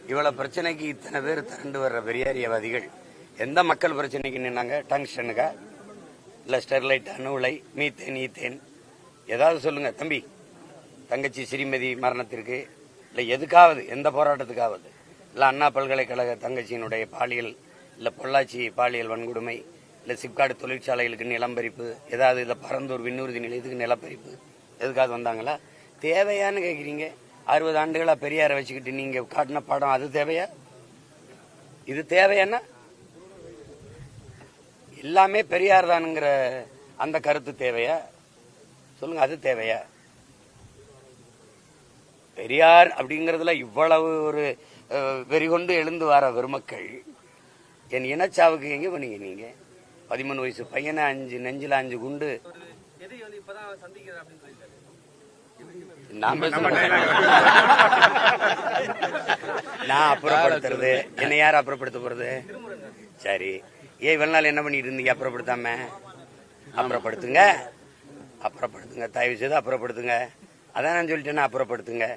இவ்வளவு பிரச்சனைக்கு இத்தனை பேர் திரண்டு வர்ற பெரியாரியவாதிகள் எந்த மக்கள் பிரச்சனைக்கு நின்னாங்க? டங்ஸ்டனுக்கா இல்ல ஸ்டெர்லைட், அணு உலை, மீத்தேன், ஈத்தேன், ஏதாவது சொல்லுங்க தம்பி. தங்கச்சி ஸ்ரீமதி மரணத்திற்கு இல்ல எதுக்காவது, எந்த போராட்டத்துக்காவது, இல்ல அண்ணா பல்கலைக்கழக தங்கச்சியினுடைய பாலியல், இல்ல பொள்ளாச்சி பாலியல் வன்கொடுமை, இல்ல சிப்காடு தொழிற்சாலைகளுக்கு நிலம்பரிப்பு, ஏதாவது இல்ல பரந்தூர் விண்ணூர்தி நிலையத்துக்கு நிலப்பரிப்பு, எதுக்காவது வந்தாங்களா? தேவையான்னு கேக்குறீங்க. 60 ஆண்டுகளா பெரியார வச்சுக்கிட்டு நீங்க காட்டின படம் அது தேவையா? இது தேவையானா? எல்லாமே பெரியார் தானுங்கிற அந்த கருத்து தேவையா? சொல்லுங்க, அது தேவையா? பெரியார் அப்படிங்கறதுல இவ்வளவு ஒரு வெறிகொண்டு எழுந்து வர பெருமக்கள் என் இனச்சாவுக்கு எங்க பண்ணீங்க நீங்க? 13 வயசு பையனை நெஞ்சில 5 குண்டு. நான் அப்புறப்படுத்துறது என்ன? யார் அப்புறப்படுத்த போறது? சரி, இவ்வளவு நாள் என்ன பண்ணிட்டு இருந்தீங்க? அப்புறப்படுத்தாம அப்புறப்படுத்துங்க, அப்புறப்படுத்துங்க, தயவு செய்து அப்புறப்படுத்துங்க. அதான் நான் சொல்லிட்டேன், அப்புறப்படுத்துங்க.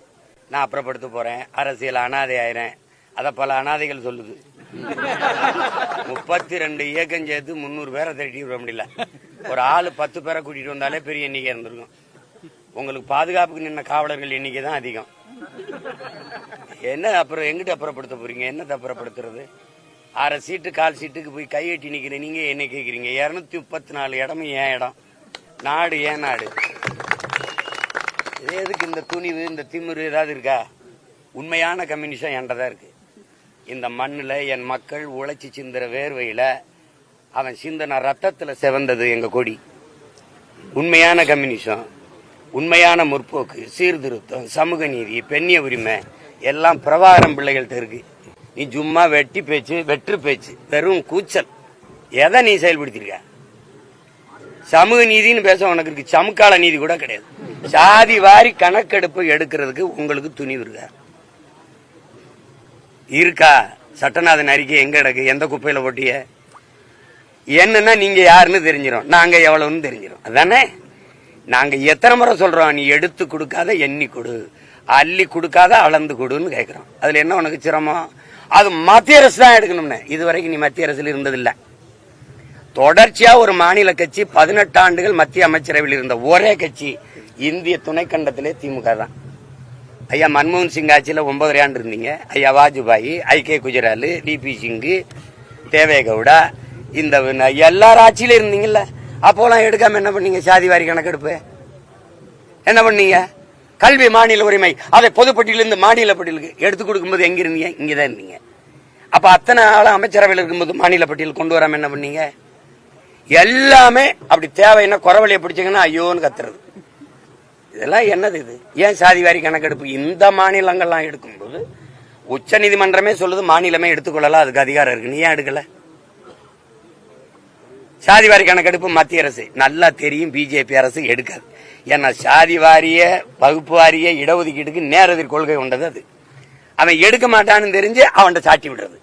நான் அப்புறப்படுத்த போறேன். அரசியல் அனாதை ஆயிரேன். அத பல அனாதைகள் சொல்லுது. 32 இயக்கம் சேர்த்து 300 பேரை திரட்டி விட முடியல. ஒரு ஆளு 10 பேரை கூட்டிட்டு வந்தாலே பெரிய எண்ணிக்கை இருந்திருக்கும். உங்களுக்கு பாதுகாப்புக்கு நின்ன காவலர்கள் எண்ணிக்கை தான் அதிகம். என்ன அப்புறம் எங்கிட்ட அப்புறப்படுத்த போறீங்க? என்னத்தை அப்புறப்படுத்துறது? 6 சீட்டு 1/4 சீட்டுக்கு போய் கையெட்டி நிக்கிற நீங்க என்ன கேக்குறீங்க? 234 இடமும் ஏன் இடம்? நாடு ஏன் நாடு? எதுக்கு இந்த துணிவு, இந்த திமிரு ஏதாவது இருக்கா? உண்மையான கம்யூனிஸ்டம் என்கிட்டதான் இருக்கு. இந்த மண்ணுல என் மக்கள் உழைச்சி சிந்துற வேர்வையில அவன் சிந்தன ரத்தத்துல செவந்தது எங்க கொடி. உண்மையான கம்யூனிசம், உண்மையான முற்போக்கு, சீர்திருத்தம், சமூக நீதி, பெண்ணிய உரிமை எல்லாம் பிரபாகரம் பிள்ளைகள்கிட்ட இருக்கு. நீ சும்மா வெட்டி பேச்சு, வெற்று பேச்சு, வெறும் கூச்சல். எதை நீ செயல்படுத்திருக்க? சமூக நீதினு பேச உனக்கு இருக்கு, சமுக்கால நீதி கூட கிடையாது. சாதி வாரி கணக்கெடுப்பு எடுக்கிறதுக்கு உங்களுக்கு துணிவு இருக்கா? சட்டநாதன் அறிக்கை எங்க கிடக்கு? எந்த குப்பையில போட்டிய? என்னன்னா நீங்க யாருன்னு தெரிஞ்சிடும், நாங்க எவ்வளவுன்னு தெரிஞ்சிடும். அதானே நாங்க எத்தனை முறை சொல்றோம்? நீ எடுத்து கொடுக்காத எண்ணி கொடு, அள்ளி கொடுக்காத அளந்து கொடுன்னு கேட்கிறோம். அதுல என்ன உனக்கு சிரமம்? அது மத்திய அரசு தான் எடுக்கணும்னு. இதுவரைக்கும் நீ மத்திய அரசுல இருந்ததில்லை. தொடர்ச்சியா ஒரு மாநில கட்சி 18 ஆண்டுகள் மத்திய அமைச்சரவையில் இருந்த ஒரே கட்சி இந்திய துணைக்கண்டத்திலே திமுக தான். ஐயா மன்மோகன் சிங் ஆட்சியில 9 ஆண்டு இருந்தீங்க. ஐயா வாஜ்பாய், ஐ.கே. குஜரால், டி.பி. சிங், தேவேகவுடா, இந்த எல்லாரும் ஆட்சியில இருந்தீங்கல்ல. அப்போலாம் எடுக்காம என்ன பண்ணீங்க? சாதிவாரி கணக்கெடுப்பு என்ன பண்ணீங்க? கல்வி மாநில உரிமை அதை பொதுப்பட்டியலிருந்து மாநில பட்டியலுக்கு எடுத்து கொடுக்கும்போது எங்க இருந்தீங்க? இங்கதான் இருந்தீங்க. அப்ப அத்தனை ஆளும் அமைச்சரவையில் இருக்கும்போது மாநில பட்டியல் கொண்டு வராம என்ன பண்ணீங்க? எல்லாமே அப்படி தேவைன்னா குறவழியை பிடிச்சீங்கன்னா ஐயோன்னு கத்துறது. இதெல்லாம் என்னது இது? ஏன் சாதிவாரி கணக்கெடுப்பு இந்த மாநிலங்கள்லாம் எடுக்கும்போது உச்ச நீதிமன்றமே சொல்லுது மாநிலமே எடுத்துக்கொள்ளலாம், அதுக்கு அதிகாரம் இருக்கு. நீ ஏன் எடுக்கல? சாதிவாரி கணக்கெடுப்பு மத்திய அரசு நல்லா தெரியும், பிஜேபி அரசு எடுக்காது. ஏன்னா சாதி வாரிய, வகுப்பு வாரிய இடஒதுக்கீட்டுக்கு நேரெதிர் கொள்கை கொண்டது அது. அவன் எடுக்க மாட்டான்னு தெரிஞ்சு அவன்கிட்ட சாட்டி விடுறது.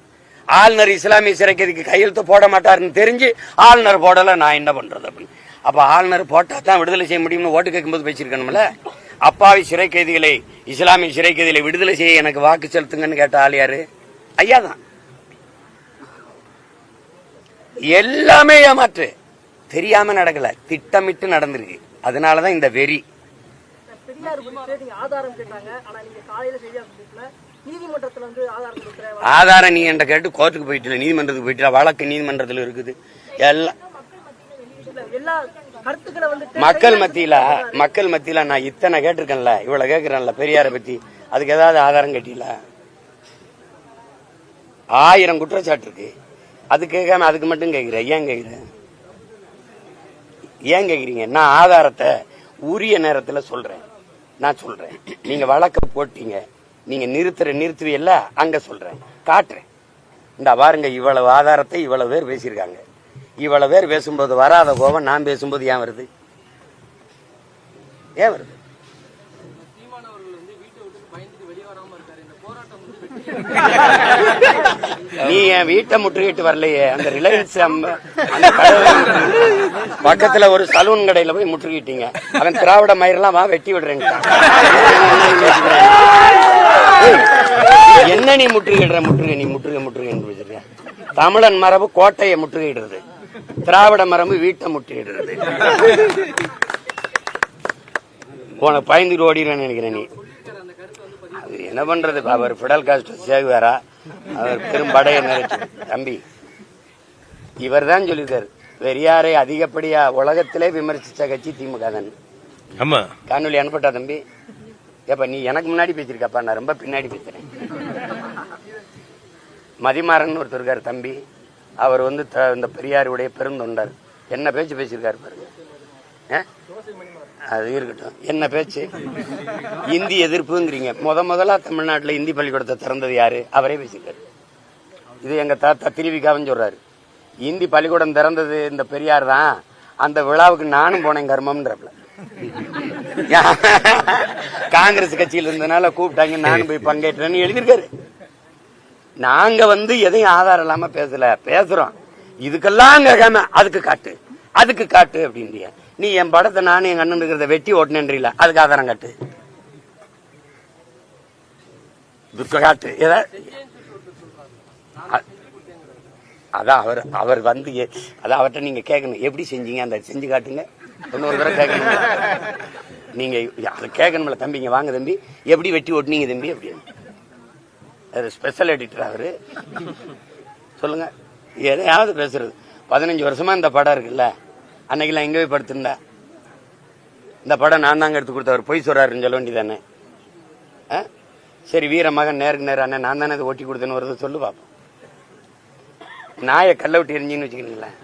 ஆளுநர் இஸ்லாமிய சிறைக்கைதிக்கு கையெழுத்து போட மாட்டாருன்னு தெரிஞ்சு ஆளுநர் போடல, நான் என்ன பண்றது அப்படின்னு. அப்ப ஆளுநர் போட்டா தான் விடுதலை செய்ய முடியும்னு ஓட்டு கேட்கும்போது பேசிருக்கணும்ல. அப்பாவி சிறை கைதிகளை, இஸ்லாமிய சிறை கைதிகளை விடுதலை செய்ய எனக்கு வாக்கு செலுத்துங்கன்னு கேட்ட ஆள் யாரு? ஐயா தான். எல்லாமே ஏமாற்று, தெரியாம நடக்கல, திட்டமிட்டு நடந்திருக்கு. அதனாலதான் இந்த வெறி. ஆதாரம் நீ என்ற கேட்டு கோர்ட்டுக்கு போயிட்டு நீதிமன்றத்துக்கு போயிட்டு வழக்கு நீதிமன்றத்தில் இருக்குது. எல்லாம் மக்கள் மத்தியில நான் இத்தனை கேட்டிருக்கேன்ல, இவ்வளவு கேட்கிறேன்ல பெரியாரை பத்தி, அதுக்கு ஏதாவது ஆதாரம் கேட்டீங்களா? 1000 குற்றச்சாட்டு இருக்கு. அது கேட்காம அதுக்கு மட்டும் கேட்கிறேன். ஏன் கேட்கிறேன்? ஏன் கேட்கிறீங்க? நான் ஆதாரத்தை உரிய நேரத்துல சொல்றேன். நான் சொல்றேன், நீங்க வழக்க போட்டீங்க, நீங்க நிறுத்துவீல்ல, அங்க சொல்றேன், காட்டுறேன். இந்த பாருங்க, இவ்வளவு ஆதாரத்தை இவ்வளவு பேர் பேசியிருக்காங்க. இவ்வளவு பேர் பேசும்போது வராத கோபம் நான் பேசும்போது ஏன் வருது? ஏன் வருது? நீ என் வீட்டை முற்றுகிட்டு வரலையே, அந்த ரிலையன்ஸ் பக்கத்துல ஒரு சலூன் கடையில போய் முற்றுகிட்டீங்க. அவன் திராவிட மயிரெல்லாம் வெட்டி விடுறேன். என்ன நீ முற்றுகையிடுற? நீ முற்றுகைன்னு வச்சிருக்க. தமிழன் மரபு கோட்டையை முற்றுகையிடுறது, திராவிட மரபு வீட்டை முற்றுகையிடுறது. உனக்கு பயந்துட்டு ஓடிடுவேன்னு நினைக்கிறேன் நீ. அது என்ன பண்றது? அவர் பிடல் காஸ்ட்ரோ சேகுவாரா? அவர் பெரும்படைய நினைச்சு தம்பி. இவர் தான் சொல்லியிருக்காரு, பெரியாரை அதிகப்படியா உலகத்திலே விமர்சிச்ச கட்சி திமுக தான். ஆமா, காணொலி அனுப்பட்டா தம்பி? ஏப்பா நீ எனக்கு முன்னாடி பேசிருக்கப்பா, நான் ரொம்ப பின்னாடி பேசுறேன். மதிமாறன் ஒருத்தர் இருக்காரு தம்பி, அவர் வந்து இந்த பெரியாருடைய பெருந்தொண்டர். என்ன பேச்சு பேசியிருக்காரு பாருங்க. அது இருக்கட்டும், என்ன பேச்சு? இந்தி எதிர்ப்புங்கிறீங்க. முதலா தமிழ்நாட்டில் இந்தி பள்ளிக்கூடத்தை திறந்தது யாரு? அவரே பேசியிருக்காரு. இது எங்க தாத்தா திருவிக்காவன்னு சொல்றாரு. இந்தி பள்ளிக்கூடம் திறந்தது இந்த பெரியார் தான். அந்த விழாவுக்கு நானும் போனேன் கர்மம்ன்றப்பல. காங்கிரஸ் கட்சியில் இருந்தனால கூப்பிட்டாங்க, நானும் போய் பங்கேற்றேன்னு எழுதியிருக்காரு. நாங்க வந்து எதையும் ஆதாரம் இல்லாம பேசுறோம். இதுக்கெல்லாம் அதுக்கு காட்டு அப்படின்றிய. நீ என் படத்தை நானும் எங்க அண்ணன் இருக்கிறத வெட்டி ஓட்டினேன்றீல, அதுக்கு ஆதாரம் காட்டு. காட்டு அதான் அவர் வந்து அதான் அவர்கிட்ட நீங்க கேட்கணும், எப்படி செஞ்சீங்க அந்த செஞ்சு காட்டுங்க. இன்னொரு தடவை கேட்கணும், நீங்க அதை கேட்கணும்ல தம்பிங்க. வாங்க தம்பி, எப்படி வெட்டி ஓட்டுனீங்க தம்பி அப்படின்னு. ஸ்பெஷல் எடிட்டர் அவரு. சொல்லுங்க, எதையாவது பேசுறது. 15 வருஷமா இந்த படம் இருக்குல்ல, அன்னைக்கெல்லாம் எங்க போய் படுத்திருந்தா? இந்த படம் நான் தாங்க எடுத்து கொடுத்தவர், பொய் சொல்றாருன்னு சொல்ல வேண்டியதானே? சரி, வீர மகன் நேருக்கு நேரம் அண்ணன் நான் தானே அதை ஓட்டி கொடுத்தேன்னு வருது சொல்லு பாப்போம். நாயை கல்ல விட்டு எரிஞ்சின்னு வச்சுக்கிறீங்களேன்,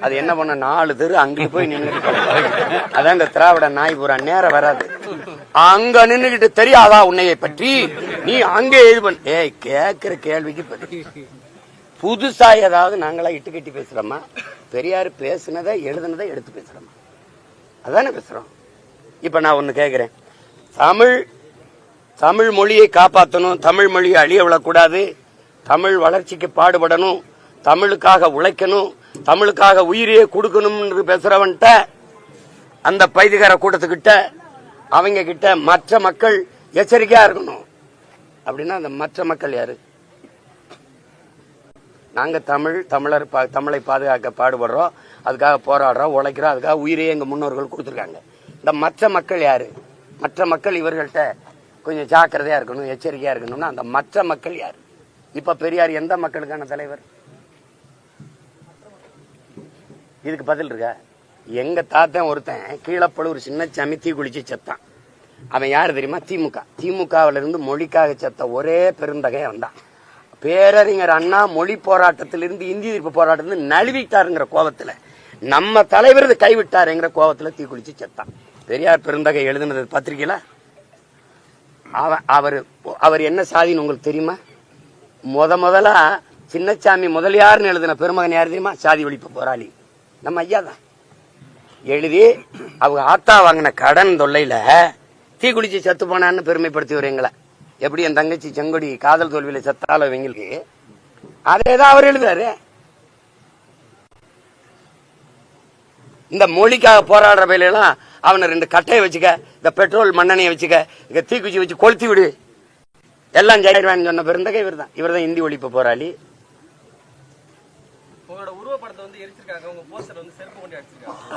அது என்ன பண்ண 4 தெரு அங்கே போய் நின்று. அதான் இந்த திராவிட நாய் பூரா நேரம் வராது. அங்க நின்றுகிட்டு தெரியாதா உன்னையை பற்றி, நீ அங்கே இது பண்ண. ஏய், கேட்கிற கேள்விக்கு பற்றி புதுசா ஏதாவது நாங்களா இட்டு கட்டி பேசுறோமா? பெரியார் பேசுனதை எழுதுனதை எடுத்து பேசுறோமா? அதானே பேசுறோம். இப்ப நான் ஒண்ணு கேட்கிறேன், தமிழ் மொழியை காப்பாற்றணும், தமிழ் மொழியை அழிய விடக்கூடாது, தமிழ் வளர்ச்சிக்கு பாடுபடணும், தமிழுக்காக உழைக்கணும், தமிழுக்காக உயிரையே கொடுக்கணும் பேசுறவன்ட்ட, அந்த பைதிகார கூட்டத்துக்கிட்ட, அவங்க கிட்ட மற்ற மக்கள் எச்சரிக்கையா இருக்கணும். அப்படின்னா அந்த மற்ற மக்கள் யாரு? நாங்க தமிழர் தமிழை பாதுகாக்க பாடுபடுறோம், அதுக்காக போராடுறோம், உழைக்கிறோம், அதுக்காக உயிரையே எங்க முன்னோர்கள் கொடுத்துருக்காங்க. இந்த மற்ற மக்கள் யாரு? மற்ற மக்கள் இவர்கள்ட்ட கொஞ்சம் ஜாக்கிரதையா இருக்கணும், எச்சரிக்கையா இருக்கணும்னா அந்த மற்ற மக்கள் யாரு? இப்ப பெரியார் எந்த மக்களுக்கான தலைவர்? இதுக்கு பதில் இருக்கா? எங்க தாத்தன் ஒருத்தன் கீழப்பழுவூர் சின்னச்சாமி தீ குளிச்சு செத்தான். அவன் யாரு தெரியுமா? திமுகவில இருந்து மொழிக்காக செத்த ஒரே பெருந்தகை வந்தான். பேரறிஞர் அண்ணா மொழி போராட்டத்திலிருந்து இந்தி எதிர்ப்பு போராட்டத்திலிருந்து நழுவிட்டாருங்கிற கோபத்துல, நம்ம தலைவர் கைவிட்டாருங்கிற கோபத்துல தீ குளிச்சு செத்தான். பெரியார் பெருந்தகை எழுதுனது பத்திரிகையில. அவர் என்ன சாதின்னு உங்களுக்கு தெரியுமா? முதலா சின்னச்சாமி முதலியார்னு எழுதின பெருமகன் யாரு தெரியுமா? சாதி ஒழிப்பு போராளி நம்ம ஐயா தான். எழுதி அவங்க ஆத்தா வாங்கின கடன் தொல்லையில தீ குளிச்சு செத்து போனான்னு பெருமைப்படுத்தி வரீங்களா? எப்படி என் தங்கச்சி செங்கொடி காதல் தோல்வியில செத்தால இவங்களுக்கு அதேதான் அவர் எழுதுறாரு. இந்த மொழிக்காக போராடுற பயிலாம் அவனை 2 கட்டையை வச்சுக்க, இந்த பெட்ரோல் மண்ணெண்ணையை வச்சுக்க, இங்க தீக்குச்சி வச்சு கொளுத்தி விடு, எல்லாம் ஜெயிடுவான்னு சொன்ன பெருந்தகை இவர் தான். இவர் தான் இந்தி ஒழிப்பு போராளி.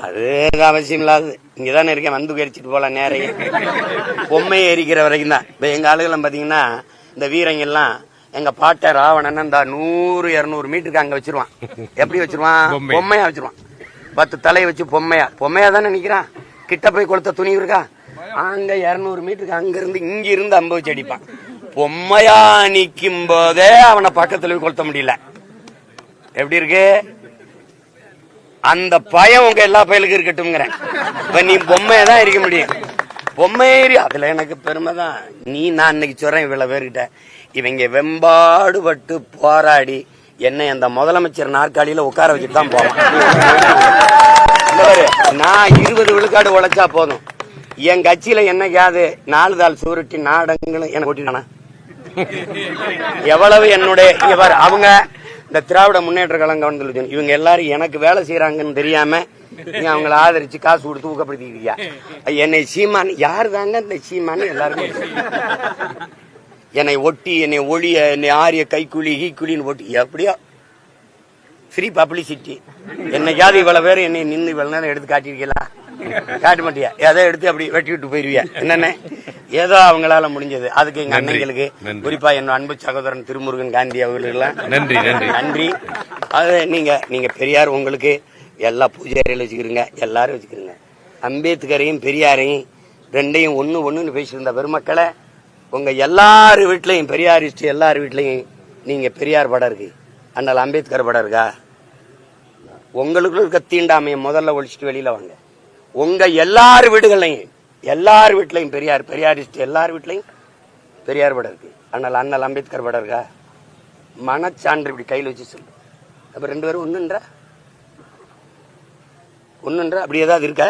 அது அவசியம் இல்லாது. இங்கதானே இருக்கேன், வந்து எரிச்சிட்டு போலாம். நேரையே பொம்மையை எரிக்கிற வரைக்கும் தான். இப்ப எங்க ஆளுகள்லாம் பாத்தீங்கன்னா, இந்த வீரங்கெல்லாம் எங்க பாட்ட ராவணன் இந்த 100-200 மீட்டருக்கு அங்க வச்சிருவான். எப்படி வச்சிருவான்? பொம்மையா வச்சிருவான். 10 தலையை வச்சு பொம்மையா தானே நிக்கிறான். கிட்ட போய் கொளுத்த துணி இருக்கா? அங்க 200 மீட்டருக்கு அங்க இருந்து இங்க இருந்து அம்பு வச்சு அடிப்பான். பொம்மையா நிக்கும் போதே அவனை பக்கத்துல போய் கொளுத்த முடியல. எப்படி இருக்கு? அந்த பயம் உங்க எல்லா பயலுக்கும் இருக்கட்டும். இப்ப நீ பொம்மையை தான் இருக்க முடியும். பொம்மையேறி அதுல எனக்கு பெருமை தான். நான் இன்னைக்கு சொல்றேன் இவ்வளவு பேர்கிட்ட, இவங்க வெம்பாடுபட்டு போராடி என்னை அந்த முதலமைச்சர் நாற்காலியில உட்கார வச்சுட்டு தான் போவான். நான் 20 விழுக்காடு உழைச்சா போதும். என் கட்சியில என்னைக்காவது 4 தாள் சுருட்டி நாடகங்களும் எனக்கு ஓட்டினானா? எவ்வளவு என்னுடைய அவங்க இந்த திராவிட முன்னேற்ற கழகம் இவங்க எல்லாரும் எனக்கு வேலை செய்யறாங்கன்னு தெரியாம நீ அவங்களை ஆதரிச்சு காசு கொடுத்து ஊக்கப்படுத்திக்கிறியா? என்னை சீமான் யாரு தாங்க இந்த சீமான்? எல்லாருக்கும் என்னை ஒட்டி, என்னை ஒளிய, என்னை ஆரிய கைக்கூலி கீக்கூலின்னு ஒட்டி, எப்படியா ஃப்ரீ பப்ளிசிட்டி. என்னைக்காவது இவ்வளவு பேர் என்னை நின்று இவ்வளவு நேரம் எடுத்து காட்டிருக்கீங்களா? காட்ட மாட்டியா? எதை எடுத்து அப்படி வெட்டி விட்டு போயிருவியா? என்னென்ன ஏதோ அவங்களால முடிஞ்சது. அதுக்கு எங்க அன்னைங்களுக்கு, குறிப்பா என் அன்பு சகோதரன் திருமுருகன் காந்தி அவர்களுக்கெல்லாம் நன்றி நன்றி நன்றி. அது நீங்க பெரியார் உங்களுக்கு எல்லா பூஜை அறையில வச்சுக்கிறீங்க, எல்லாரும் வச்சுக்கிறீங்க. அம்பேத்கரையும் பெரியாரையும் ரெண்டையும் ஒண்ணுன்னு பேசியிருந்த பெருமக்களை, உங்க எல்லாரு வீட்லயும் பெரியாரிஸ்ட் எல்லாரு வீட்லயும் நீங்க பெரியார் படம் இருக்கு, அதனால அம்பேத்கர் படம் இருக்கா? உங்களுக்குள்ள இருக்க தீண்டாமையை முதல்ல ஒழிச்சிட்டு வெளியில வாங்க. உங்க எல்லாரு வீட்லயும் பெரியாரிஸ்ட் எல்லாரு வீட்லயும் பெரியார் படம் இருக்கு, அதனால அண்ணல் அம்பேத்கர் படம் இருக்கா? மனச்சான்று இப்படி கையில் வச்சு சொல்லு. அப்ப ரெண்டு பேரும் ஒண்ணுன்ற அப்படி ஏதாவது இருக்க?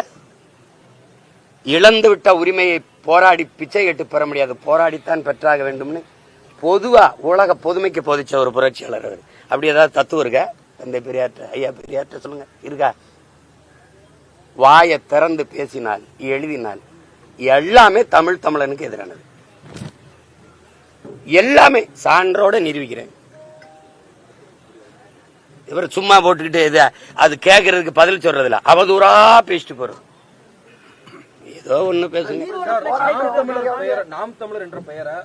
இழந்து விட்ட உரிமையை போராடி பிச்சை கேட்டு பெற முடியாது, போராடித்தான் பெற்றாக வேண்டும்னு பொதுவா உலக பொதுமைக்கு போதிச்ச ஒரு புரட்சியாளர் அவர். அப்படி ஏதாவது தத்துவம் இருக்கா? தந்தை பெரியார்ட்ட, ஐயா பெரியார்ட்ட சொல்லுங்க, இருக்கா? வாயை திறந்து பேசினால், எழுதினால் எல்லாமே தமிழனுக்கு எதிரானது. எல்லாமே சான்றோட நிரூபிக்கிறேன். இவர் சும்மா போட்டுக்கிட்டு அது கேட்கறதுக்கு பதில் சொல்றதுல அவதூறா பேசிட்டு போறோம். ஏதோ ஒண்ணு பேசுங்க. நாம் தமிழர் என்ற பெயரை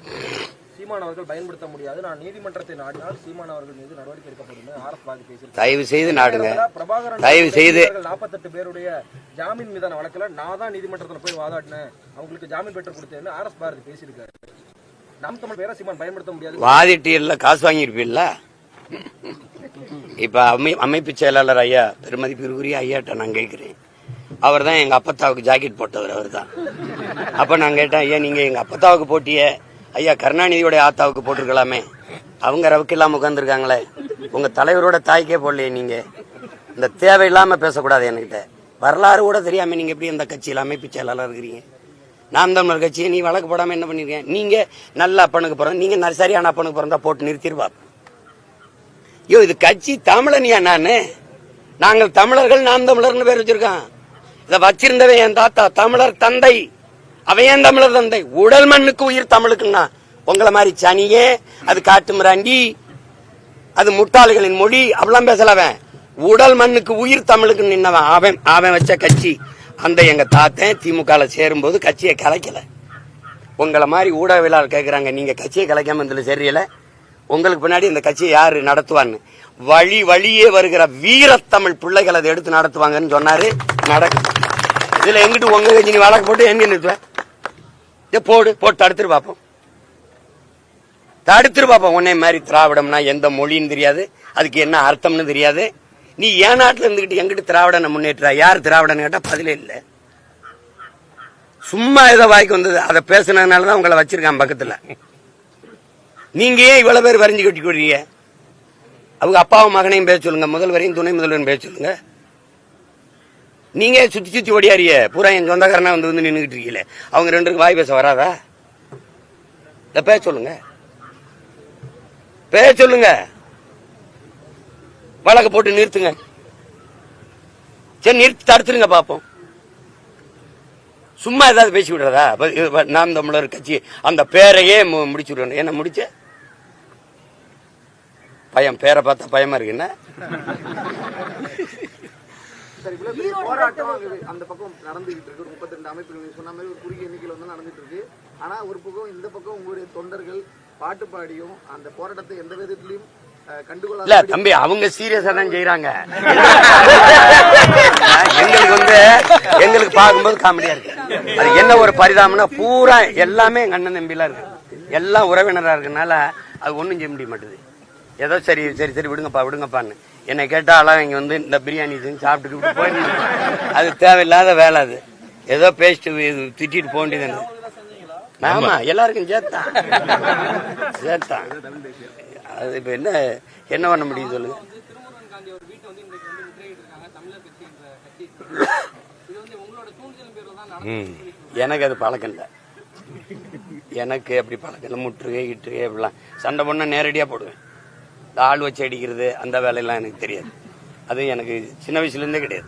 சீமான் அவர்கள் பயன்படுத்த முடியாது, நான் நீதிமன்றத்தை நாடினால் சீமான் அவர்கள் மீது நடவடிக்கை எடுக்கப்படும் ஆர்எஸ் பேசி. தயவு செய்து நாடுங்க, தயவு செய்து. 48 பேருடைய ஜாமீன் மீதான வழக்குல நான் தான் நீதிமன்றத்தில் போய் வாதாடினேன், அவங்களுக்கு ஜாமீன் பெற்று கொடுத்தேன்னு ஆர்எஸ் பாரதி பேசியிருக்காரு. நாம் தமிழ் பேரை சீமான் பயன்படுத்த முடியாது. வாதிட்டு எல்லாம் காசு வாங்கியிருப்பீல்ல. இப்ப அமைப்பு செயலாளர் ஐயா பெருமதிப்பிற்குரிய ஐயாட்ட நான் கேட்கிறேன், அவர் தான் எங்க அப்பத்தாவுக்கு ஜாக்கெட் போட்டவர், அவர் தான். அப்ப நான் கேட்டேன், ஐயா நீங்க எங்க அப்பத்தாவுக்கு போட்டிய ஐயா கருணாநிதியோட ஆத்தாவுக்கு போட்டிருக்கலாமே, அவங்க ரவுக்கு இல்லாம உட்கார்ந்துருக்காங்களே, உங்க தலைவரோட தாய்க்கே போடலையே. நீங்க இந்த தேவையில்லாம பேசக்கூடாது என்கிட்ட. வரலாறு கூட தெரியாம நீங்க எப்படி இந்த கட்சியில் அமைப்பு செயலாளர் இருக்கிறீங்க? நாம் தமிழர் கட்சியை நீ வழக்கு போடாம என்ன பண்ணிருக்கீங்க? நீங்க நல்ல அப்பனுக்கு பிறந்த, நீங்க சரியான அப்பனுக்கு பிறந்தா போட்டு நிறுத்திடுவா. ஐயோ இது கட்சி தமிழனியா? நாங்கள் தமிழர்கள் நாம் தமிழர்னு பேர் வச்சிருக்கான். இதை வச்சிருந்தவன் என் தாத்தா தமிழர் தந்தை, அவன் ஏன் தமிழர் தந்தை? உடல் மண்ணுக்கு உயிர் தமிழுக்குன்னா உங்களை மாதிரி சனியே, அது காட்டு மிராண்டி, அது முட்டாளிகளின் மொழி, அப்படிலாம் பேசலவன். உடல் மண்ணுக்கு உயிர் தமிழுக்கு நின்னவன் அவன் வச்ச கட்சி. அந்த எங்க தாத்தன் திமுக சேரும் போது கட்சியை கலைக்கல. உங்களை மாதிரி ஊடகவியலாளர் கேட்கிறாங்க, நீங்க கட்சியை கலைக்காம இருந்ததுல சரியில்லை, உங்களுக்கு பின்னாடி இந்த கட்சியை யாரு நடத்துவான்னு. வழியே வருகிற வீரத்தமிழ் பிள்ளைகள் அதை எடுத்து நடத்துவாங்கன்னு சொன்னாரு. நடக்கும். இதுல எங்கிட்டு உங்க கட்சி நீ வழக்கு போட்டு எங்க நிறுத்துவேன்? போட்டு தடுத்துரு பாப்போம். உன்னை மாதிரி திராவிடம்னா எந்த மொழின்னு தெரியாது, அதுக்கு என்ன அர்த்தம்னு தெரியாது. நீ ஏன் நாட்டுல இருந்துகிட்டு எங்கிட்டு திராவிடனை முன்னேற்றா? யார் திராவிடன் கேட்டா பதிலே இல்ல. சும்மா ஏதோ வாய்க்கு வந்தது அதை பேசுனதுனாலதான் உங்களை வச்சிருக்கான் பக்கத்துல. நீங்க ஏன் இவ்வளவு பேர் வரைஞ்சு கட்டி கொடுறீங்க? அவங்க அப்பாவும் மகனையும் பேச சொல்லுங்க, முதல்வரையும் துணை முதல்வரையும் பேச சொல்லுங்க. நீங்க சுத்தி ஓடியாரிய பூரா என் சொந்தக்காரனா வந்து நின்றுகிட்டு இருக்கீங்களே, அவங்க ரெண்டு பேருக்கு வாய் பேச வராதா? பேச சொல்லுங்க, வழக்கு போட்டு நிறுத்துங்க. சரி நிறுத்தி தடுத்துருங்க பாப்போம். சும்மா ஏதாவது பேசி விடுறதா? நாம் தமிழர் கட்சி அந்த பேரையே முடிச்சு விடுறேன். என்ன முடிச்ச பயம்? பேரை பார்த்தா பயமா இருக்கு. என்ன போராட்டம் அந்த பக்கம் நடந்துகிட்டு இருக்கு. 32 அமைப்புகள் சொன்ன மாதிரி ஒரு குறுகிய எண்ணிக்கையில் வந்து நடந்துட்டு இருக்கு. ஆனா ஒரு பக்கம் இந்த பக்கம் உங்களுடைய தொண்டர்கள் பாட்டு பாடியும் அந்த போராட்டத்தை எந்த விதத்திலையும் கண்டுகொள்ள. தம்பி அவங்க சீரியஸா தான் செய்யறாங்க. எங்களுக்கு பார்க்கும்போது காமெடியா இருக்கு. அது என்ன ஒரு பரிதாபம்னா பூரா எல்லாமே எங்க அண்ணன் தம்பிலாம் இருக்கு, எல்லாம் உறவினரா இருக்கனால அது ஒண்ணும் செய்ய முடிய மாட்டேது. ஏதோ சரி விடுங்கப்பான்னு என்னை கேட்டாலும் இங்க வந்து இந்த பிரியாணி சாப்பிட்டு போயிருந்தேன். அது தேவையில்லாத வேலை. அது ஏதோ பேஸ்ட் திட்டிட்டு போக வேண்டியது. ஆமா எல்லாருக்கும் சேர்த்தான். அது இப்ப என்ன பண்ண முடியும் சொல்லுங்க? எனக்கு அது பழக்கம் இல்லை. எனக்கு அப்படி பழக்கம் இல்லை. முற்றுகை இட்டுகை அப்படிலாம் சண்டை பண்ண நேரடியா போடுவேன். இந்த ஆள் வச்சு அடிக்கிறது அந்த வேலையெல்லாம் எனக்கு தெரியாது. அது எனக்கு சின்ன வயசுல இருந்தே கிடையாது.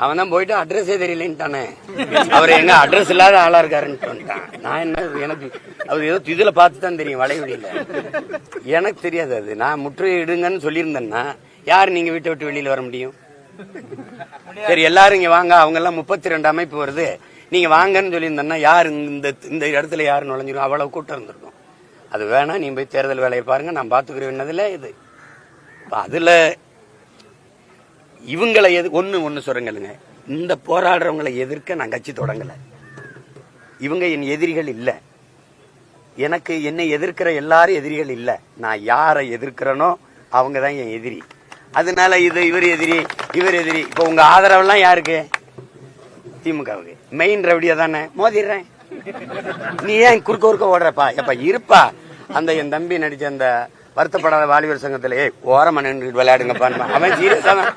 அவன் தான் போயிட்டு அட்ரஸே தெரியலன்ட்டானே. அவர் எங்க அட்ரஸ் இல்லாத ஆளா இருக்காருன்னு வந்துட்டான். நான் என்ன, எனக்கு அவர் ஏதோ இதுல பார்த்து தான் தெரியும், வலைவெளியில. எனக்கு தெரியாது அது. நான் முற்றுகையிடுங்கன்னு சொல்லியிருந்தேன்னா யார் நீங்க வீட்டை விட்டு வெளியில வர முடியும்? சரி எல்லாரும் இங்க வாங்க, அவங்க எல்லாம் 32 அமைப்பு வருது, நீங்க வாங்கன்னு சொல்லியிருந்தேன்னா யாரு இந்த இடத்துல யாரு நுழைஞ்சிரும்? அவ்வளவு கூட்டம் இருந்திருக்கும். அது வேணா நீங்க போய் தேர்தல் வேலையை பாருங்க, நான் பாத்துக்கிறேன்னதுல இது. அதுல இவங்களை ஒண்ணு சொல்றேங்க, இந்த போராடுறவங்களை எதிர்க்க நான் கட்சி தொடங்கல. இவங்க என் எதிரிகள் இல்ல. எனக்கு என்னை எதிர்க்கிற எல்லாரும் எதிரிகள் இல்ல. நான் யாரை எதிர்க்கிறனோ அவங்க தான் என் எதிரி. அதனால இவர் எதிரி இவர் எதிரி. இப்ப உங்க ஆதரவெல்லாம் யாருக்கு? திமுகவுக்கு. மெயின் ரவுடியா தானே, மோதிடுறேன். நீ ஏன் குறுக்க ஓடுறப்பா? எப்ப இருப்பா. அந்த என் தம்பி நடிச்ச அந்த வருத்தப்படாத வாலிபர் சங்கத்துல ஓரமா நின்று விளையாடுங்கப்பா. அவன் சீரியஸா தான்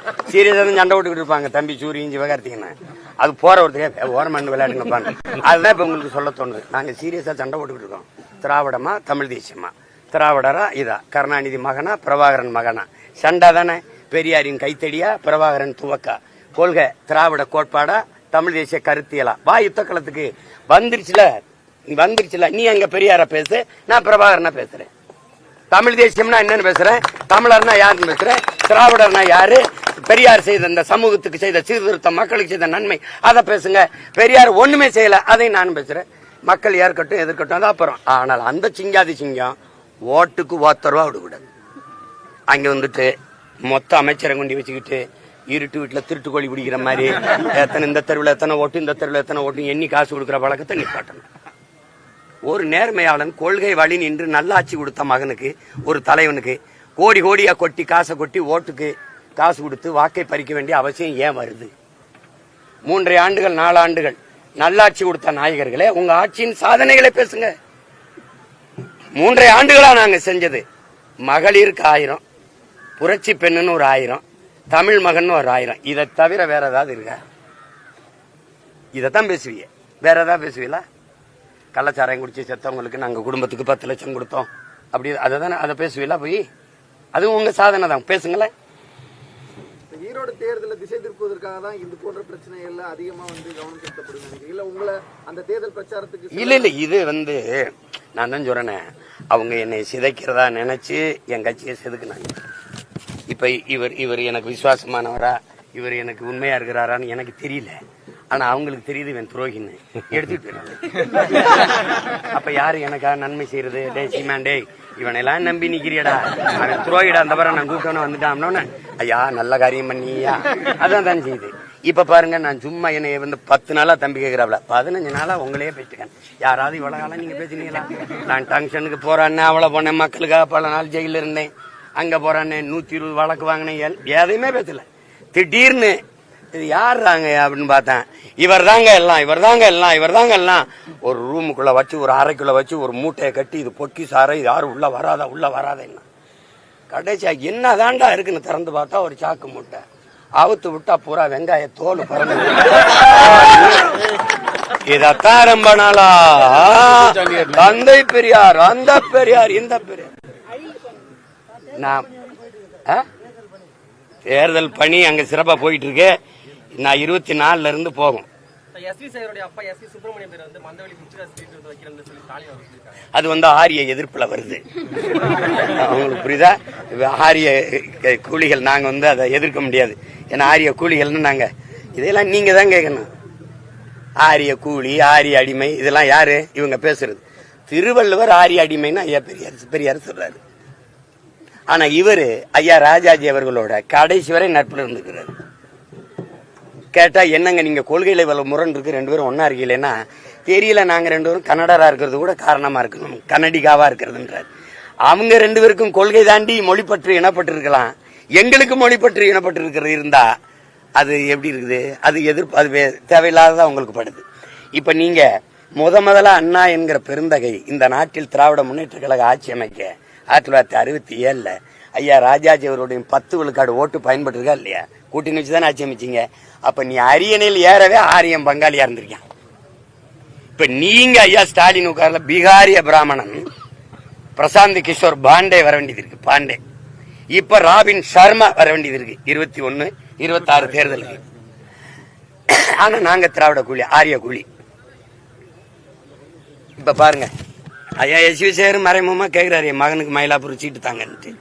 சண்டை போட்டுக்கிட்டு இருப்பாங்க. தம்பி சூரியன் சிவகார்த்திகன் அது போற ஒருத்தருக்கு ஓரமா நின்று விளையாடுங்கப்பான்னு. அதுதான் இப்ப உங்களுக்கு சொல்ல தோணுது. நாங்க சீரியஸா சண்டை போட்டுக்கிட்டு இருக்கோம். திராவிடமா தமிழ் தேசியமா? திராவிடரா இதா? கருணாநிதி மகனா பிரபாகரன் மகனா? சண்டை தானே. பெரியாரின் கைத்தடியா பிரபாகரன் துவக்கா? கொள்கை திராவிட கோட்பாடா தமிழ் தேசிய கருத்தியலா? வா யுத்த களத்துக்கு. வந்துருச்சுல. நீ அங்க பெரியார பேசு, நான் பிரபாகரனா பேசுறேன். தமிழ் தேசியம்னா என்னன்னு பேசுறேன், தமிழர்னா யாருன்னு பேசுறேன், திராவிடர்னா யாரு, பெரியார் செய்த இந்த சமூகத்துக்கு செய்த சீர்திருத்தம், மக்களுக்கு செய்த நன்மை, அதை பேசுங்க. பெரியார் ஒண்ணுமே செய்யல, அதை நானும் பேசுறேன். மக்கள் ஏற்கட்டும் எதிர்க்கட்டும், அது அப்புறம். ஆனால் அந்த சிங்காதி சிங்கம் ஓட்டுக்கு ஓத்தரவா விடக்கூடாது. அங்க வந்துட்டு மொத்த அமைச்சரை கொண்டு வச்சுக்கிட்டு இருட்டு வீட்டுல திருட்டு கோழி பிடிக்கிற மாதிரி எத்தனை இந்த தெருவில் எத்தனை ஓட்டு, இந்த தெருவில் எத்தனை ஓட்டு எண்ணி காசு கொடுக்குற பழக்கத்தை நிப்பாட்டணும். ஒரு நேர்மையாளன் கொள்கை வழி நின்று நல்லாட்சி கொடுத்த மகனுக்கு, ஒரு தலைவனுக்கு கோடி கோடியா கொட்டி காசை கொட்டி ஓட்டுக்கு காசு கொடுத்து வாக்கை பறிக்க வேண்டிய அவசியம் ஏன் வருது? 3 ஆண்டுகள் 4 ஆண்டுகள் நல்லாட்சி கொடுத்த நாயகர்களே, உங்க ஆட்சியின் சாதனைகளை பேசுங்க. 3 ஆண்டுகளா நாங்க செஞ்சது, மகளிருக்கு 1000, புரட்சி பெண்ணுன்னு ஒரு 1000, தமிழ் மகன் ஒரு 1000. இதை தவிர வேற ஏதாவது இருக்கா? இதத்தான் பேசுவீங்க, வேற ஏதாவது பேசுவீங்களா? கள்ளச்சாராயம் குடிச்சு செத்தவங்களுக்கு நாங்க குடும்பத்துக்கு 10 லட்சம் கொடுத்தோம், அப்படி அதை அதை பேசுவீங்களா போய்? அதுவும் உங்க சாதனை தான், பேசுங்களேன். ஈரோடு தேர்தலை திசை திருப்புவதற்காக தான் இது போன்ற பிரச்சனைகள்ல அதிகமா கவனம் செலுத்தப்படுது. இல்ல உங்களை அந்த தேர்தல் பிரச்சாரத்துக்கு இல்ல இது நான் தான் சொல்றேனே, அவங்க என்னை சிதைக்கிறதா நினைச்சு என் கட்சியை செதுக்குனாங்க. இப்ப இவர் எனக்கு விசுவாசமானவரா, இவர் எனக்கு உண்மையா இருக்கிறாரான்னு எனக்கு தெரியல. ஆனா அவங்களுக்கு தெரியுது இவன் துரோகின்னு, எடுத்துட்டு போயிடுறாங்க. அப்ப யாரு எனக்காக நன்மை செய்யறது? டே சீமான், டே இவனெல்லாம் நம்பி நிக்கிறியடா, அவன் துரோகிடா, அந்த வர நான் கூப்பிட்டவன வந்துட்டான், ஐயா நல்ல காரியம் பண்ணியா, அதான் தான் செய்யுது. இப்ப பாருங்க, நான் சும்மா என்னை 10 நாளா தம்பி கேட்கிறாப்ல, 15 நாளா உங்களையே பேசிட்டேன். யாராவது இவ்வளவு காலம் நீங்க பேசினீங்களா? நான் டங்ஷனுக்கு போறான்னு அவ்வளவு போனேன், மக்களுக்காக பல நாள் ஜெயில இருந்தேன், அங்க போறான்னு 120 வழக்கு வாங்கினேன், எதையுமே பேசல. திடீர்னு இது யாருறாங்க அப்படின்னு பார்த்தேன், இவர் தாங்க எல்லாம். ஒரு ரூமுக்குள்ள வச்சு, ஒரு அறைக்குள்ள வச்சு ஒரு மூட்டையை கட்டி, இது பொக்கி சாரை, யாரும் உள்ள வராத என்ன கடைசியா என்னதான்டா இருக்குன்னு திறந்து பார்த்தா ஒரு சாக்கு மூட்டை, அவுத்து விட்டா பூரா வெங்காய தோல் பறந்து. இதத்தான் ரொம்ப நாளா தந்தை பெரியார், அந்த பெரியார், இந்த பெரியார். நான் தேர்தல் பணி அங்க சிறப்பா போயிட்டு இருக்கு. நான் 24 இருந்து போகும். அது ஆரிய எதிர்ப்புல வருது. அவங்களுக்கு புரியுதா? ஆரிய கூலிகள் நாங்க அதை எதிர்க்க முடியாது. ஏன்னா ஆரிய கூலிகள்னு நாங்க இதெல்லாம் நீங்க தான் கேட்கணும். ஆரிய கூலி, ஆரிய அடிமை, இதெல்லாம் யாரு இவங்க பேசுறது? திருவள்ளுவர் ஆரிய அடிமைன்னு ஐயா பெரியார் சொல்றாரு. ஆனா இவரு ஐயா ராஜாஜி அவர்களோட கடைசி வரை நட்புல இருந்துக்கிறாரு. கேட்டா என்னங்க நீங்க கொள்கையில இவ்வளவு முரண் இருக்கு, 2 பேரும் ஒன்னா இருக்கீங்களா? தெரியல, நாங்க 2 பேரும் கன்னடரா இருக்கிறது கூட காரணமா இருக்கணும், கன்னடிகாவா இருக்கிறதுன்றாரு. அவங்க 2 பேருக்கும் கொள்கை தாண்டி மொழிப்பற்று இனப்பட்டு இருக்கலாம். எங்களுக்கு மொழிப்பற்று இனப்பட்டு இருக்கிறது இருந்தா அது எப்படி இருக்குது? அது எதிர்ப்பு, அது தேவையில்லாததா உங்களுக்கு படுது. இப்ப நீங்க முதல்ல அண்ணா என்கிற பெருந்தகை இந்த நாட்டில் திராவிட முன்னேற்ற கழக ஆட்சி அமைக்க 1967 ஐயா ராஜாஜி அவருடைய 10 விழுக்காடு ஓட்டு பயன்பட்டு இருக்கா இல்லையா? கூட்டணி வச்சுதானே ஆட்சி அமைச்சிங்க. அப்ப நீ அரியணையில் ஏறவே ஆரியம் பங்காளியா இருந்திருக்கான். இப்ப நீங்க ஐயா ஸ்டாலின் உட்கார்ல பீகாரிய பிராமணன் பிரசாந்த் கிஷோர் பாண்டே வர வேண்டியது இருக்கு, பாண்டே. இப்ப ராபின் சர்மா வர வேண்டியது இருக்கு 21, 26 தேர்தலுக்கு. ஆனா நாங்க திராவிட கூலி, ஆரிய கூலி. இப்ப பாருங்க, ஐயா எஸ்.வி. சேகர் மறைமுகமா கேக்குறாரு, என் மகனுக்கு மயிலாப்பூர் சீட்டு தாங்கன்ட்டு.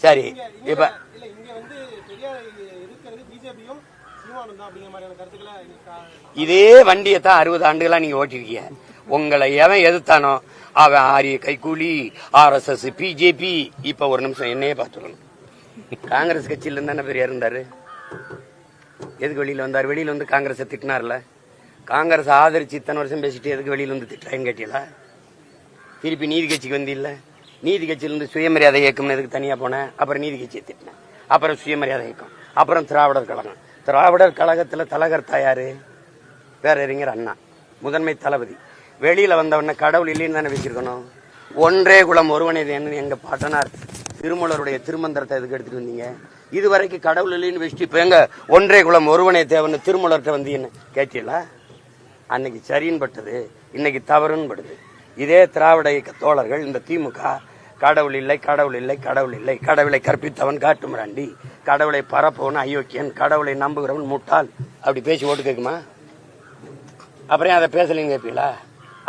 சரி, இப்ப இதே வண்டியை தான் 60 ஆண்டுகளா நீங்க ஓட்டிருக்கீங்க. உங்களை எவன் எதிர்த்தானோ அவன் ஆரிய கைகூலி, RSS, பிஜேபி. இப்ப ஒரு நிமிஷம் என்னையே பார்த்துக்கணும். காங்கிரஸ் கட்சியில இருந்தானே பெரியார் இருந்தாரு. எதுக்கு வெளியில வந்தார்? வெளியில வந்து காங்கிரஸ் திட்டினார்ல. காங்கிரஸ் ஆதரிச்சு இத்தனை வருஷம் பேசிட்டு எதுக்கு வெளியில வந்து திட்டுறேன்னு கேட்டீங்களா? திருப்பி நீதி கட்சிக்கு வந்து இல்ல, நீதி கட்சியிலிருந்து சுயமரியாதை இயக்கம்னு எதுக்கு தனியா போனேன்? அப்புறம் நீதி கட்சியை திட்டினேன், அப்புறம் சுயமரியாதை இயக்கம், அப்புறம் திராவிடர் கழகம். திராவிடர் கழகத்துல தலைவர் தாயாரு? பேரறிஞர் அண்ணா, முதன்மை தளபதி. வெளியில வந்தவன கடவுள் இல்லைன்னு தானே வச்சிருக்கணும். ஒன்றே குலம் ஒருவனே தேவன் எங்க பாட்டனார் திருமூலருடைய திருமந்திரத்தை எதுக்கு எடுத்துட்டு வந்தீங்க? இதுவரைக்கும் கடவுள் இல்லைன்னு வச்சுட்டு இப்ப எங்க ஒன்றே குலம் ஒருவனே தேவன் திருமூலர்கிட்ட வந்து என்ன கேட்டீங்களா? அன்னைக்கு சரின்னு பட்டது, இன்னைக்கு தவறுன்னு படுது. இதே திராவிட இயக்க தோழர்கள் இந்த திமுக கடவுள் இல்லை, கடவுள் இல்லை, கடவுள் இல்லை, கடவுளை கற்பித்தவன் காட்டுமிராண்டி, கடவுளை பரப்பவன் அயோக்கியன், கடவுளை நம்புகிறவன் முட்டாள், அப்படி பேசி ஓட்டு கேட்குமா? அப்புறம் அதை பேசலைன்னு கேட்பீங்களா?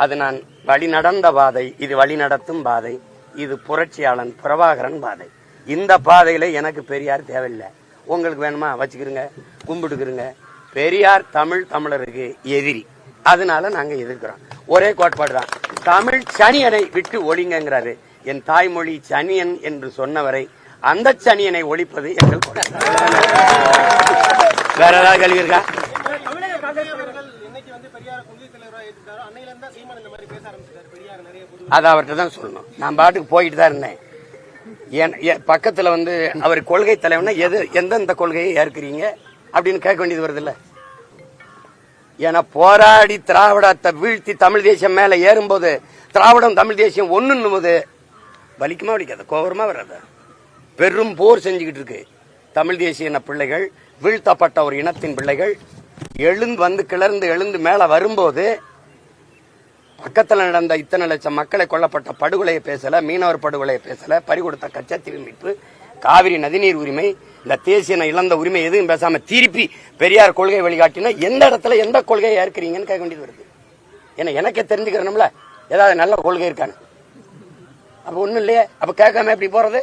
அது நான் வழி நடந்த பாதை, இது வழி நடத்தும் பாதை, இது புரட்சியாளன் பிரபாகரன் பாதை. இந்த பாதையில எனக்கு பெரியார் தேவையில்லை. உங்களுக்கு வேணுமா வச்சுக்கிறங்க, கும்பிட்டுக்கிறங்க. பெரியார் தமிழருக்கு எதிரி, அதனால நாங்க எதிர்க்கிறோம். ஒரே கோட்பாடு தான், தமிழ் சனியனை விட்டு ஒழிங்கிறாரு. என் தாய்மொழி சனியன் என்று சொன்னவரை அந்த சனியனை ஒழிப்பது எங்கள் வேற ஏதாவது கேள்வி இருக்கா? அது அவர்கிட்ட தான் சொல்லணும். நான் பாட்டுக்கு போயிட்டு தான் இருந்தேன். பக்கத்துல வந்து அவர் கொள்கை தலைவனா எந்தெந்த கொள்கையை ஏற்கிறீங்க அப்படின்னு கேட்க வேண்டியது வருது இல்ல? ஏன்னா போராடி திராவிடத்தை வீழ்த்தி தமிழ் தேசியம் மேல ஏறும்போது, திராவிடம் தமிழ் தேசியம் ஒண்ணுன்னும் போது வலிக்குமா வலிக்காத? கோபரமா வராத? பெரும் போர் செஞ்சுக்கிட்டு இருக்கு தமிழ் தேசிய பிள்ளைகள், வீழ்த்தப்பட்ட ஒரு இனத்தின் பிள்ளைகள் எழுந்து வந்து கிளர்ந்து எழுந்து மேல வரும்போது, பக்கத்துல நடந்த இத்தனை லட்சம் மக்களை கொல்லப்பட்ட படுகொலையை பேசல, மீனவர் படுகொலையை பேசல, பறிகொடுத்த கச்சத்தீவு மீட்பு, காவிரி நதிநீர் உரிமை, இந்த தேசிய இழந்த உரிமை எதுவும் பேசாம திருப்பி பெரியார் கொள்கை வழிகாட்டினா எந்த இடத்துல எந்த கொள்கையை ஏற்கிறீங்கன்னு கேட்க வேண்டியது வருது. ஏன்னா எனக்கே தெரிஞ்சுக்கிறோம்ல ஏதாவது நல்ல கொள்கை இருக்கான்னு. அப்ப ஒண்ணும் இல்லையே, அப்ப கேட்காம எப்படி போறது?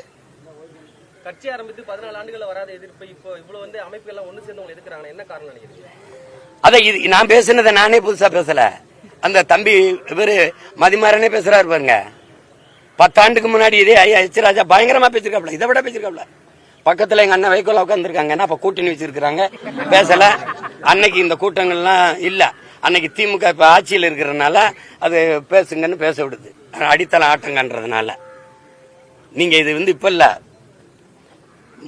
கட்சி ஆரம்பித்து 14 ஆண்டுகள் வராத எதிர்ப்பு இப்போ இவ்வளவு வந்து அமைப்புகள் எல்லாம் ஒண்ணு சேர்ந்து எதிர்க்கிறாங்க, என்ன காரணம் நினைக்கிறீங்க? அத இது நான் பேசுனதை நானே புதுசா பேசல. அந்த தம்பி இவரு மதிமாறனே பேசுறாரு பாருங்க. 10 ஆண்டுக்கு முன்னாடி இதே ஐயா எச் ராஜா பயங்கரமா பேசிருக்காப்ல, இதை விட பேசிருக்காப்ல. பக்கத்துல எங்க அண்ணன் வைகோல உட்காந்துருக்காங்க, அப்ப கூட்டணி வச்சிருக்காங்க, பேசல. அன்னைக்கு இந்த கூட்டங்கள்லாம் இல்ல. அன்னைக்கு திமுக இப்ப ஆட்சியில் இருக்கிறதுனால அது பேசுங்கன்னு பேச விடுது, அடித்தள ஆட்டங்கன்றதுனால. நீங்க இது வந்து இப்ப இல்ல,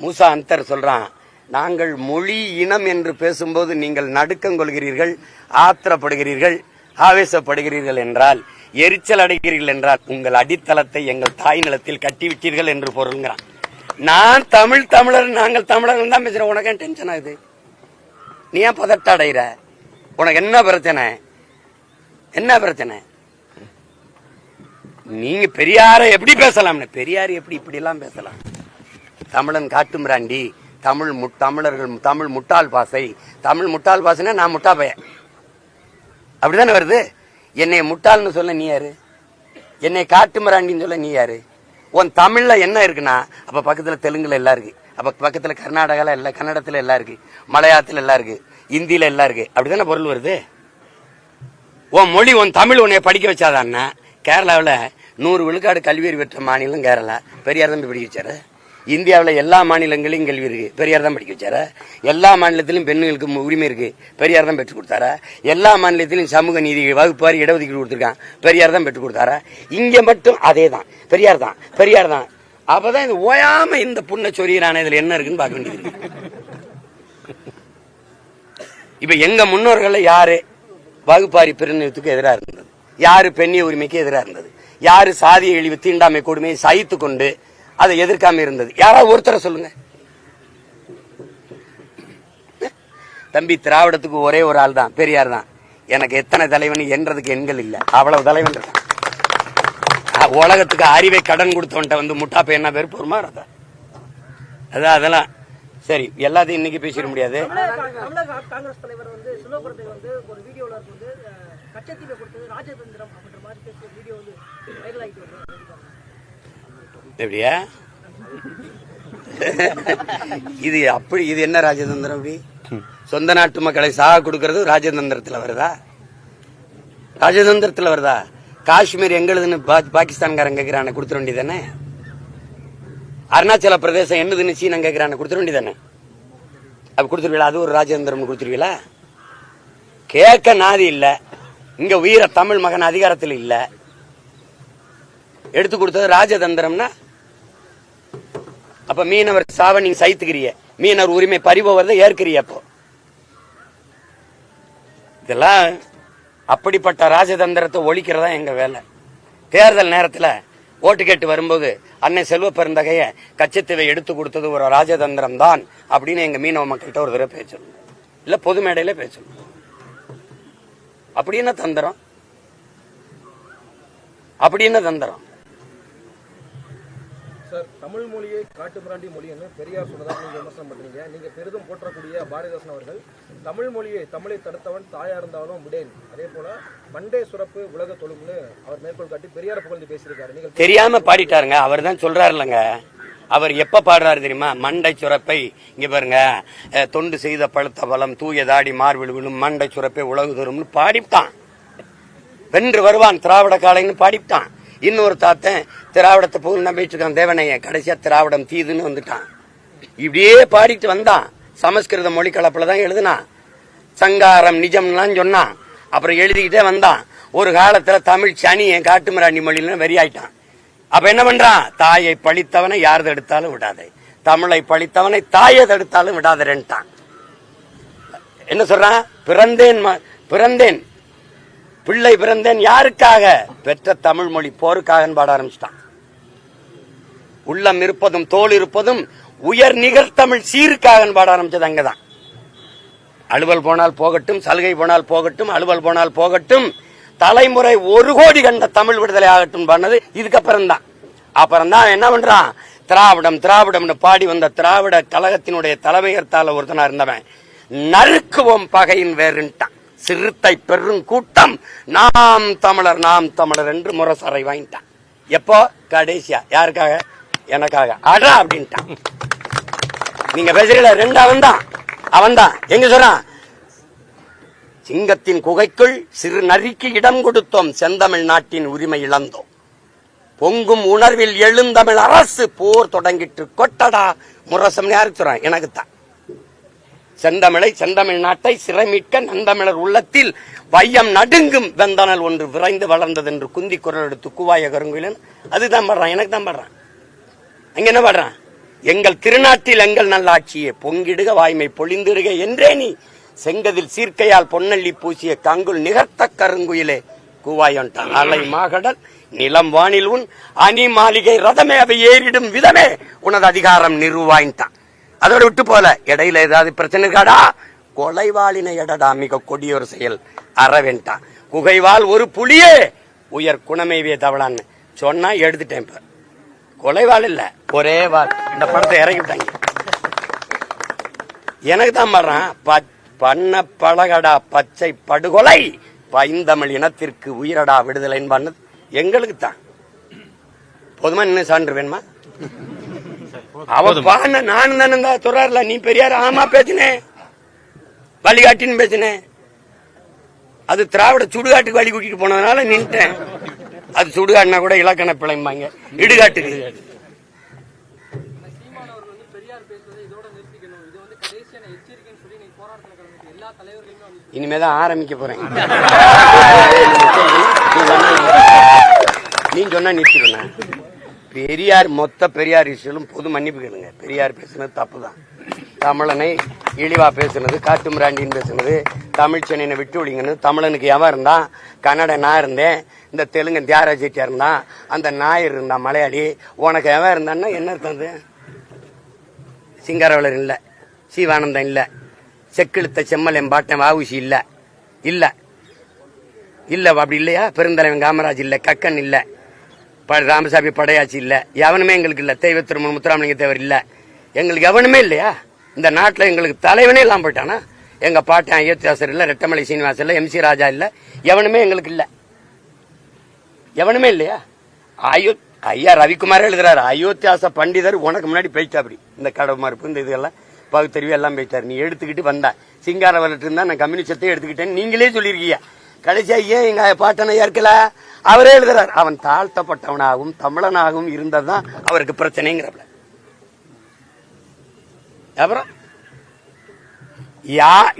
மூசா அந்தர் சொல்றான், நாங்கள் மொழி இனம் என்று பேசும்போது நீங்கள் நடுக்கம் கொள்கிறீர்கள், ஆத்திரப்படுகிறீர்கள், ஆவேசப்படுகிறீர்கள் என்றால், எரிச்சல் அடைகிறீர்கள் என்றால் உங்கள் அடித்தளத்தை எங்கள் தாய் நிலத்தில் கட்டிவிட்டீர்கள் என்று பொருள்கிறான். நான் தமிழர், நாங்கள் தமிழர்கள் தான் பேசுறேன். உனக்கு டென்ஷன் ஆகுது? நீ ஏன் பதட்ட அடைகிற? உனக்கு என்ன பிரச்சனை? என்ன பிரச்சனை? நீங்க பெரியாரை எப்படி பேசலாம்னு? பெரியார் எப்படி இப்படி எல்லாம் பேசலாம்? தமிழன் காட்டுமிராண்டி, தமிழர்கள் தமிழ் முட்டாள் பாசை. தமிழ் முட்டாள் பாசைன்னா நான் முட்டா பையன், அப்படிதானே வருது. என்னை முட்டாள்னு சொல்ல நீ யாரு? என்னை காட்டுமிராண்டின்னு சொல்ல நீ யாரு? உன் தமிழ்ல என்ன இருக்குன்னா, அப்ப பக்கத்துல தெலுங்குல எல்லாம் இருக்கு, அப்ப பக்கத்துல கர்நாடகால எல்லாம், கன்னடத்துல எல்லாம் இருக்கு, மலையாளத்துல எல்லாம் இருக்கு, இந்தியில எல்லாம் இருக்கு, அப்படிதானே பொருள் வருது. உன் மொழி, உன் தமிழ் உன்னை படிக்க வச்சாதான்னா, கேரளாவில் 100 விழுக்காடு கல்வி அறிவு பெற்ற மாநிலம் கேரளா, பெரியார் தான் படிக்க வச்சாரு. இந்தியாவில் எல்லா மாநிலங்களையும் கல்வி இருக்கு, பெரியார் தான் படிக்க வச்சாரு. எல்லா மாநிலத்திலும் பெண்களுக்கு உரிமை இருக்கு, பெரியார் தான் பெற்றுக் கொடுத்தாரா. எல்லா மாநிலத்திலும் சமூக நீதி வகுப்பாரி இடஒதுக்கீடு கொடுத்திருக்கான், பெரியார் தான் பெற்றுக் கொடுத்தாரா. இங்க மட்டும் அதே தான், பெரியார் தான், பெரியார் தான். அப்பதான் இது ஓயாம இந்த புண்ணை சொரியிறான, இதுல என்ன இருக்குன்னு பார்க்க வேண்டியது. இப்ப எங்க முன்னோர்கள் யாரு வகுப்பாரி பிரிவினத்துக்கு எதிராக இருந்தது? யாரு பெண்ணிய உரிமைக்கு எதிராக இருந்தது? யாரு சாதிய இழிவு தீண்டாமை கொடுமையை சகித்து கொண்டு அதை எதிர்க்காம இருந்தது? யாராவது ஒருத்தரை சொல்லுங்க. தம்பி, திராவிடத்துக்கு ஒரே ஒரு ஆள் தான், பெரியார் தான். எனக்கு எத்தனை தலைவன் என்றதுக்கு எண்கள் இல்ல, அவ்வளவு தலைவன் இருக்கான். உலகத்துக்கு அறிவை கடன் கொடுத்தவன்ட்ட வந்து முட்டாப்ப என்ன பேர் பொறுமா அதான் அதெல்லாம் சரி. எல்லாத்தையும் இன்னைக்கு பேசிட முடியாது. தமிழக காங்கிரஸ் தலைவர் வந்து சிலோபுரத்தை வந்து ஒரு வீடியோல வந்து கச்சத்தீவை கொடுத்தது ராஜதந்திரம் அப்படின்ற மாதிரி பேசிய வீடியோ வந்து வைரல் ஆகிட்டு வருது. எப்படியா இது அப்படி இது என்ன ராஜதந்திரம்? அப்படி சொந்த நாட்டு மக்களை சாக கொடுக்கறது ராஜதந்திரத்துல வருதா? ராஜதந்திரத்துல வருதா? காஷ்மீர் எங்களுதுன்னு பாகிஸ்தான்காரன் கேட்கிறான கொடுத்துட வேண்டியதானே? அருணாச்சல பிரதேசம் என்னதுன்னு சீனா கேட்கிறான கொடுத்துட வேண்டியதானே? அப்ப கொடுத்துருவீங்களா? அது ஒரு ராஜதந்திரம் கொடுத்துருவீங்களா? கேட்க நாதி இல்ல. இங்க வீர தமிழ் மகன் அதிகாரத்தில் இல்ல. எடுத்து கொடுத்தது ராஜதந்திரம்னா அப்ப மீனவர் சாவ நீங்க சைத்துக்கிறிய, மீனவர் உரிமை பறிபோவதை ஏற்கிறிய. அப்போ இதெல்லாம் அப்படிப்பட்ட ராஜதந்திரத்தை ஒழிக்கிறதா எங்க வேலை. தேர்தல் நேரத்தில் ஓட்டு கேட்டு வரும்போது அன்னை செல்வ பெருந்தகைய கச்சத்தீவை எடுத்து கொடுத்தது ஒரு ராஜதந்திரம் தான் அப்படின்னு எங்க மீனவ மக்கள்கிட்ட ஒரு தடவை பேசணும், இல்ல பொது மேடையில பேசணும். அப்படி என்ன தந்திரம்? அப்படி என்ன தந்திரம்? சார், தமிழ் மொழியை காட்டுமிராண்டி மொழின்னு பெரியார் சொன்னதாக நீங்க விமர்சனம் பண்றீங்க. நீங்க பெரிதும் போற்றக்கூடிய பாரதிதாசன் அவர்கள் தமிழை தடுத்தவன் தாயா இருந்தாலும் விடேன், அதே போல மண்டே சுரப்பு உலக தொழும்னு அவர் மேற்கோள் காட்டி பெரியார் புகழ்ந்து பேசியிருக்காரு. நீங்க தெரியாம பாடிட்டாருங்க. அவர் தான் சொல்றாரு இல்லங்க. அவர் எப்ப பாடுறாரு தெரியுமா? மண்டை சுரப்பை இங்க பாருங்க, தொண்டு செய்த பழுத்த பலம் தூய தாடி மார்பில் விழும் மண்டை சுரப்பை உலகு தரும்னு பாடிவிட்டான். வென்று வருவான் திராவிட காலைன்னு பாடிவிட்டான். இன்னொரு தாத்தன் திராவிடத்தை போய் நம்பிட்டு இருக்கான் தேவனைய, கடைசியா திராவிடம் தீதுன்னு வந்துட்டான். இப்படியே பாடிட்டு வந்தான். சமஸ்கிருத மொழி கலப்புலதான் எழுதுனான். சங்காரம் நிஜம்லாம் சொன்னான். அப்புறம் எழுதிக்கிட்டே வந்தான். ஒரு காலத்துல தமிழ் சனி என் காட்டுமிராண்டி மொழியில வெறியாயிட்டான். அப்ப என்ன பண்றான்? தாயை பழித்தவனை யார் தடுத்தாலும் விடாதே, தமிழை பழித்தவனை தாயை தடுத்தாலும் விடாதேன்ட்டான். என்ன சொல்றான்? பிறந்தேன் பிள்ளை பிறந்தேன் யாருக்காக? பெற்ற தமிழ் மொழி போருக்காக பாட ஆரம்பிச்சிட்டான். உள்ளம் இருப்பதும் தோல் இருப்பதும் உயர் நிகர் தமிழ் சீருக்காக பாட ஆரம்பிச்சது அங்கதான். அலுவல் போனால் போகட்டும், சலுகை போனால் போகட்டும், அலுவல் போனால் போகட்டும், தலைமுறை 1 கோடி கண்ட தமிழ் விடுதலை ஆகட்டும் பண்ணது இதுக்கப்புறம் தான். அப்புறம் தான் என்ன பண்றான்? திராவிடம்னு பாடி வந்த திராவிட கழகத்தினுடைய தலைமையர்த்தால ஒருத்தனா இருந்தவன் நறுக்குவோம் பகையின் வேறுன்ட்டான். சிறுத்தை பெரும் கூட்டம் நாம் தமிழர் என்று முரசறை வாங்கிட்டான். எப்போ? கடைசியா யாருக்காக? எனக்காக அடா அப்படின்ட்டான். நீங்க பேசுறீங்களா? 2 அவன் தான் எங்க சொல்றான்? சிங்கத்தின் குகைக்குள் சிறு நரிக்கு இடம் கொடுத்தோம், செந்தமிழ் நாட்டின் உரிமை இழந்தோம், பொங்கும் உணர்வில் எழுந்தமிழ் அரசு போர் தொடங்கிட்டு கொட்டடா முரசம். யாருக்கு சொல்றான்? எனக்குத்தான். செந்தமிழ் நாட்டை சிறை மீட்க நந்தமிழர் உள்ளத்தில் வையம் நடுங்கும் வெந்தனல் ஒன்று விரைந்து வளர்ந்தது என்று குந்தி குரல் எடுத்து கூவாய கருங்குயிலன். அதுதான் பாடுறான். எனக்கு தான் பாடுறான். அங்க என்ன பாடுறான்? எங்கள் திருநாட்டில் எங்கள் நல்லாட்சியே பொங்கிடுக வாய்மை பொழிந்திடுக என்றே நீ செங்கதில் சீர்க்கையால் பொன்னள்ளி பூசிய கங்குல் நிகர்த்த கருங்குயிலே கூவாயன்ட்டான். அலை மாகடல் நிலம் வானில் உன் அணி மாளிகை ரதமே அவை ஏறிடும் விதமே உனது அதிகாரம் நிறுவாயின்ட்டான். அதோட விட்டு போல இடையில ஏதாவது பிரச்சனை இருக்காடா? கொலைவாளினை எடடா மிக கொடியொரு செயல் அறவேண்டான். குகைவால் ஒரு புலியே உயர் குணமேவிய தவளான்னு சொன்னா எடுத்துட்டேன். இப்ப கொலைவாள் இல்ல, ஒரே வாள். இந்த படத்தை இறக்கி விட்டாங்க. எனக்கு தான் பாடுறான். பண்ண பழகடா பச்சை படுகொலை பைந்தமிழ் இனத்திற்கு உயிரடா விடுதலை பண்ணது எங்களுக்கு தான். போதுமா? இன்னும் சான்று வேணுமா? அவன் பான நானும் தானே சொல்றாருல, நீ பெரியார் ஆமா பேசினேன், வழிகாட்டின்னு பேசினேன். அது திராவிட சுடுகாட்டுக்கு வழி கூட்டிட்டு போனதுனால நின்ட்டேன். அது சுடுகாட்டுனா கூட இலக்கண பிழைம்பாங்க, இடுகாட்டுக்கு. இனிமேதான் ஆரம்பிக்க போறேன். நீ சொன்னா நிறுத்திடுவேன். பெரியார் மொத்த பெரியார் இஷ்யூலும் பொது மன்னிப்பு கேளுங்க. பெரியார் பேசுனது தப்புதான். தமிழனை இழிவா பேசுனது, காட்டுமிராண்டின்னு பேசுனது, தமிழ்ச்சென்னை விட்டு ஒழிங்கன்னு. தமிழனுக்கு எவன் இருந்தான்? கன்னட நான் இருந்தேன், இந்த தெலுங்கு தியாகராஜ செட்டியார் இருந்தான், அந்த நாயர் இருந்தான் மலையாளி. உனக்கு எவன் இருந்தான்னா என்ன இருந்தது? சிங்காரவளர் இல்ல, சீவானந்தம் இல்ல, செக்கிழுத்த செம்மல் எம்பாட்டன் வாவுசி இல்ல இல்ல இல்ல அப்படி இல்லையா? பெருந்தலைவன் காமராஜ் இல்ல, கக்கன் இல்ல, ராமசாமி படையாச்சி இல்ல, எவனுமே எங்களுக்கு இல்ல. தெய்வ திருமணம் முத்துராமலிங்க தேவர் இல்ல, எங்களுக்கு எவனுமே இல்லையா? இந்த நாட்டுல எங்களுக்கு தலைவனே இல்லாம போயிட்டானா? எங்க பாட்டன் அயோத்தியாசர் இல்ல, ரெட்டமலை சீனிவாசன் இல்ல, MC ராஜா இல்ல, எவனுமே எங்களுக்கு இல்ல. எவனுமே இல்லையா? ஐயா ரவிக்குமாரே எழுதுறாரு, அயோத்தியாச பண்டிதர் உனக்கு முன்னாடி போயிட்டா. அப்படி இந்த கடவு மறுப்பு இந்த இதெல்லாம் பகுத்தறிவு எல்லாம் போயிட்டாரு. நீ எடுத்துக்கிட்டு வந்தா சிங்கார வரட்டு இருந்தா நான் கம்யூனிஸ்டத்தை எடுத்துக்கிட்டேன்னு நீங்களே சொல்லிருக்கீங்க. கடைசியா ஏன் எங்க பாட்டனை ஏற்கல? அவரே எழுதுறாரு, அவன் தாழ்த்தப்பட்டவனாகவும் தமிழனாகவும் இருந்ததுதான் அவருக்கு பிரச்சனைங்கிறப்ப. அப்புறம்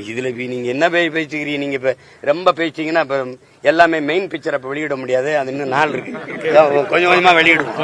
இதுல நீங்க என்ன பேசிக்கிறீங்க? நீங்க இப்ப ரொம்ப பேசிட்டீங்கன்னா இப்ப எல்லாமே மெயின் பிக்சர் அப்ப வெளியிட முடியாது. அது இன்னும் நாள் இருக்கு, கொஞ்சம் கொஞ்சமா வெளியிடுவோம்.